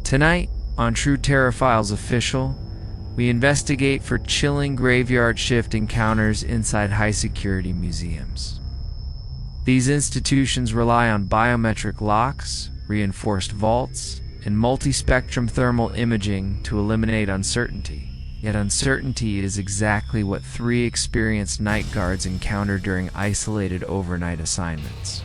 Tonight, on True Terror Files Official, we investigate for chilling graveyard shift encounters inside high-security museums. These institutions rely on biometric locks, reinforced vaults, and multi-spectrum thermal imaging to eliminate uncertainty. Yet uncertainty is exactly what 3 experienced night guards encounter during isolated overnight assignments.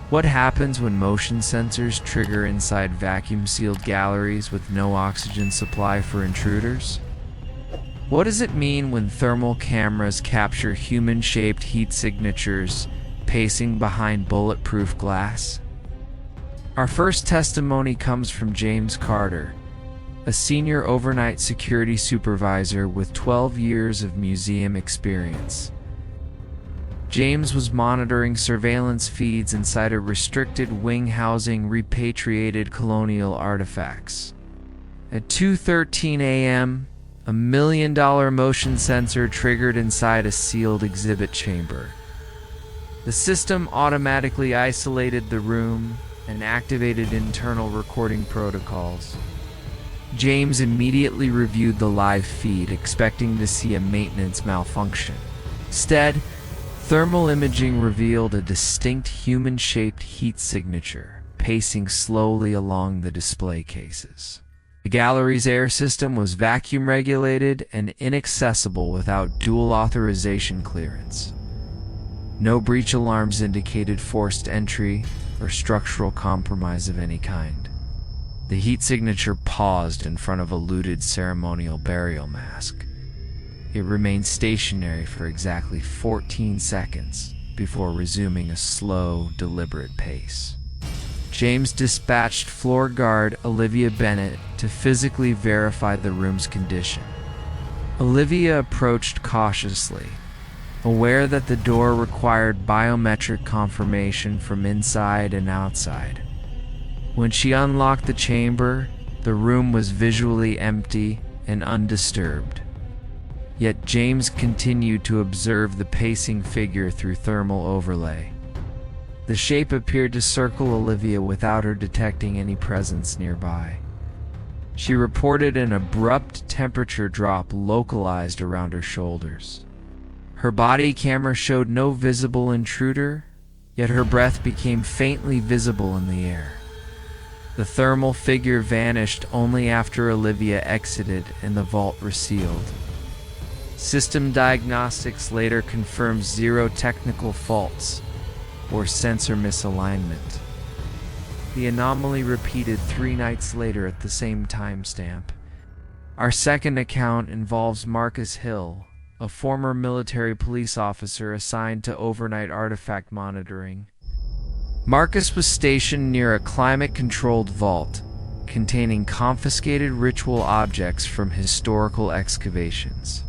What happens when motion sensors trigger inside vacuum-sealed galleries with no oxygen supply for intruders? What does it mean when thermal cameras capture human-shaped heat signatures pacing behind bulletproof glass? Our first testimony comes from James Carter, a senior overnight security supervisor with 12 years of museum experience. James was monitoring surveillance feeds inside a restricted wing housing repatriated colonial artifacts. At 2:13 a.m., a $1 million motion sensor triggered inside a sealed exhibit chamber. The system automatically isolated the room and activated internal recording protocols. James immediately reviewed the live feed, expecting to see a maintenance malfunction. Instead, thermal imaging revealed a distinct human-shaped heat signature, pacing slowly along the display cases. The gallery's air system was vacuum-regulated and inaccessible without dual authorization clearance. No breach alarms indicated forced entry or structural compromise of any kind. The heat signature paused in front of a looted ceremonial burial mask. It remained stationary for exactly 14 seconds before resuming a slow, deliberate pace. James dispatched floor guard Olivia Bennett to physically verify the room's condition. Olivia approached cautiously, aware that the door required biometric confirmation from inside and outside. When she unlocked the chamber, the room was visually empty and undisturbed. Yet James continued to observe the pacing figure through thermal overlay. The shape appeared to circle Olivia without her detecting any presence nearby. She reported an abrupt temperature drop localized around her shoulders. Her body camera showed no visible intruder, yet her breath became faintly visible in the air. The thermal figure vanished only after Olivia exited and the vault resealed. System diagnostics later confirmed 0 technical faults or sensor misalignment. The anomaly repeated 3 nights later at the same timestamp. Our second account involves Marcus Hill, a former military police officer assigned to overnight artifact monitoring. Marcus was stationed near a climate-controlled vault containing confiscated ritual objects from historical excavations.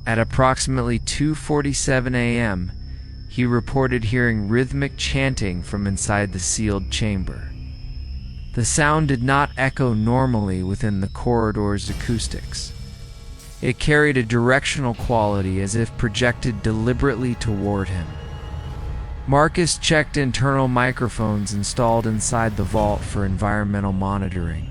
At approximately 2:47 a.m., he reported hearing rhythmic chanting from inside the sealed chamber. The sound did not echo normally within the corridor's acoustics. It carried a directional quality as if projected deliberately toward him. Marcus checked internal microphones installed inside the vault for environmental monitoring.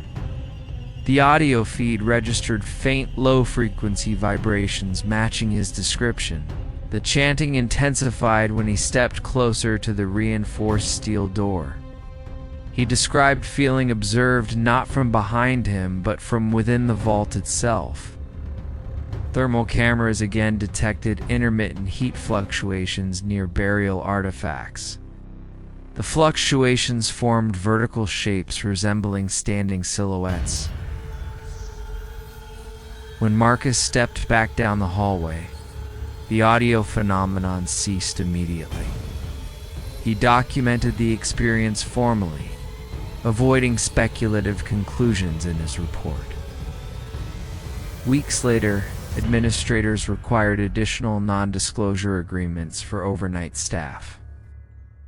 The audio feed registered faint low-frequency vibrations matching his description. The chanting intensified when he stepped closer to the reinforced steel door. He described feeling observed not from behind him but from within the vault itself. Thermal cameras again detected intermittent heat fluctuations near burial artifacts. The fluctuations formed vertical shapes resembling standing silhouettes. When Marcus stepped back down the hallway, the audio phenomenon ceased immediately. He documented the experience formally, avoiding speculative conclusions in his report. Weeks later, administrators required additional non-disclosure agreements for overnight staff.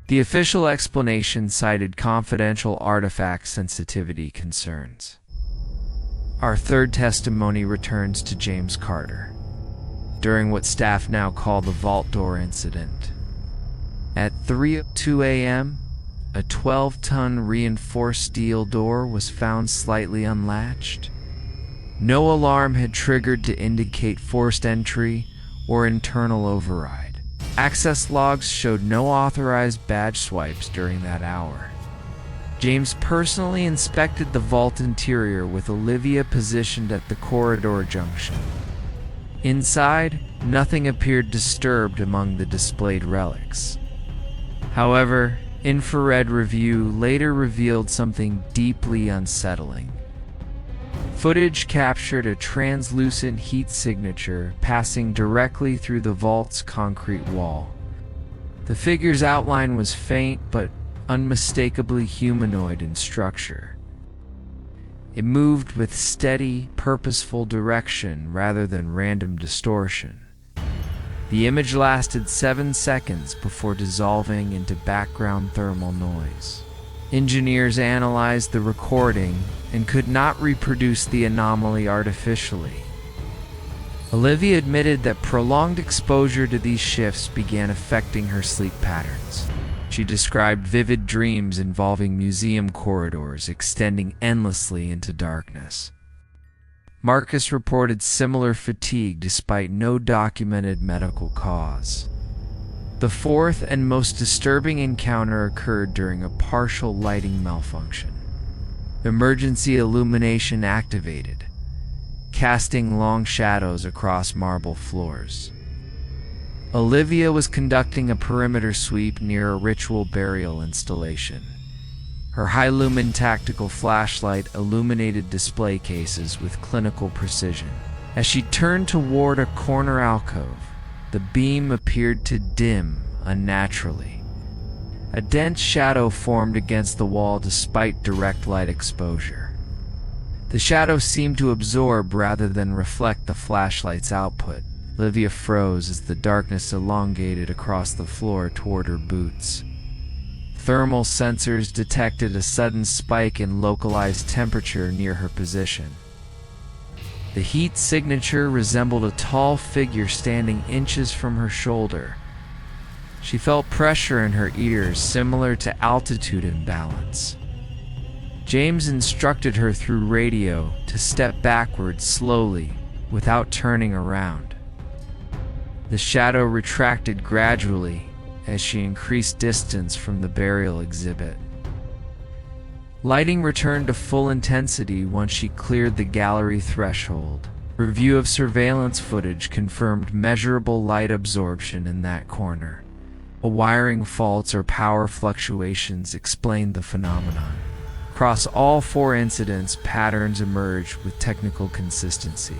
The official explanation cited confidential artifact sensitivity concerns. Our third testimony returns to James Carter, during what staff now call the vault door incident. At 3:02 a.m., a 12-ton reinforced steel door was found slightly unlatched. No alarm had triggered to indicate forced entry or internal override. Access logs showed no authorized badge swipes during that hour. James personally inspected the vault interior with Olivia positioned at the corridor junction. Inside, nothing appeared disturbed among the displayed relics. However, infrared review later revealed something deeply unsettling. Footage captured a translucent heat signature passing directly through the vault's concrete wall. The figure's outline was faint but unmistakably humanoid in structure. It moved with steady, purposeful direction rather than random distortion. The image lasted 7 seconds before dissolving into background thermal noise. Engineers analyzed the recording and could not reproduce the anomaly artificially. Olivia admitted that prolonged exposure to these shifts began affecting her sleep patterns. She described vivid dreams involving museum corridors extending endlessly into darkness. Marcus reported similar fatigue despite no documented medical cause. The fourth and most disturbing encounter occurred during a partial lighting malfunction. Emergency illumination activated, casting long shadows across marble floors. Olivia was conducting a perimeter sweep near a ritual burial installation. Her high-lumen tactical flashlight illuminated display cases with clinical precision. As she turned toward a corner alcove, the beam appeared to dim unnaturally. A dense shadow formed against the wall despite direct light exposure. The shadow seemed to absorb rather than reflect the flashlight's output. Olivia froze as the darkness elongated across the floor toward her boots. Thermal sensors detected a sudden spike in localized temperature near her position. The heat signature resembled a tall figure standing inches from her shoulder. She felt pressure in her ears similar to altitude imbalance. James instructed her through radio to step backward slowly without turning around. The shadow retracted gradually as she increased distance from the burial exhibit. Lighting returned to full intensity once she cleared the gallery threshold. Review of surveillance footage confirmed measurable light absorption in that corner. Wiring faults or power fluctuations explained the phenomenon. Across all 4 incidents, patterns emerged with technical consistency.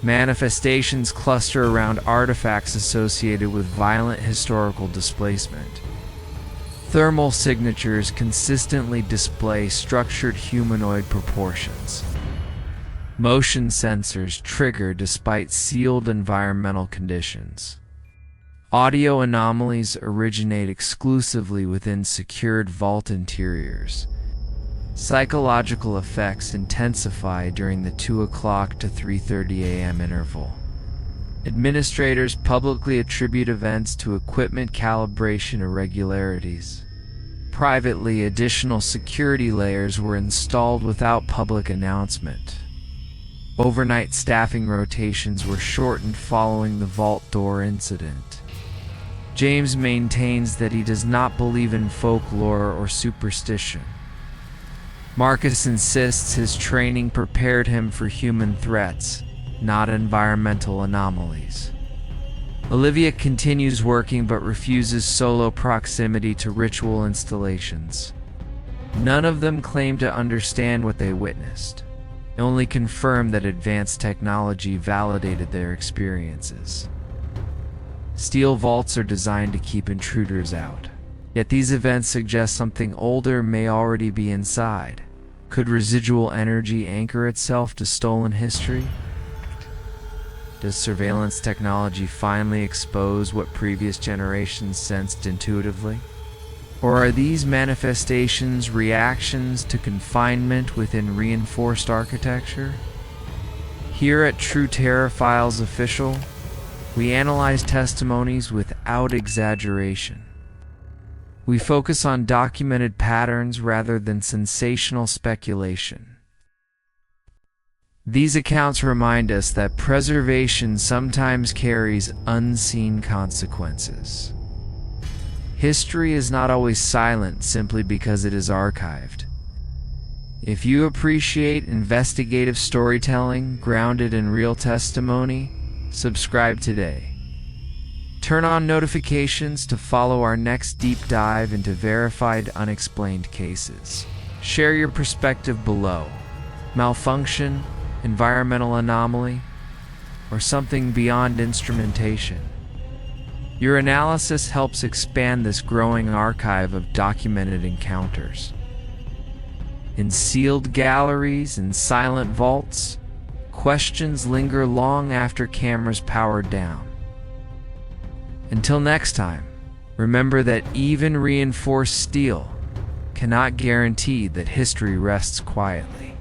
Manifestations cluster around artifacts associated with violent historical displacement. Thermal signatures consistently display structured humanoid proportions. Motion sensors trigger despite sealed environmental conditions. Audio anomalies originate exclusively within secured vault interiors. Psychological effects intensify during the 2 o'clock to 3:30 a.m. interval. Administrators publicly attribute events to equipment calibration irregularities. Privately, additional security layers were installed without public announcement. Overnight staffing rotations were shortened following the vault door incident. James maintains that he does not believe in folklore or superstition. Marcus insists his training prepared him for human threats, not environmental anomalies. Olivia continues working but refuses solo proximity to ritual installations. None of them claim to understand what they witnessed. They only confirm that advanced technology validated their experiences. Steel vaults are designed to keep intruders out. Yet these events suggest something older may already be inside. Could residual energy anchor itself to stolen history? Does surveillance technology finally expose what previous generations sensed intuitively? Or are these manifestations reactions to confinement within reinforced architecture? Here at True Terror Files Official, we analyze testimonies without exaggeration. We focus on documented patterns rather than sensational speculation. These accounts remind us that preservation sometimes carries unseen consequences. History is not always silent simply because it is archived. If you appreciate investigative storytelling grounded in real testimony, subscribe today. Turn on notifications to follow our next deep dive into verified unexplained cases. Share your perspective below. Malfunction, environmental anomaly, or something beyond instrumentation. Your analysis helps expand this growing archive of documented encounters. In sealed galleries and silent vaults, questions linger long after cameras power down. Until next time, remember that even reinforced steel cannot guarantee that history rests quietly.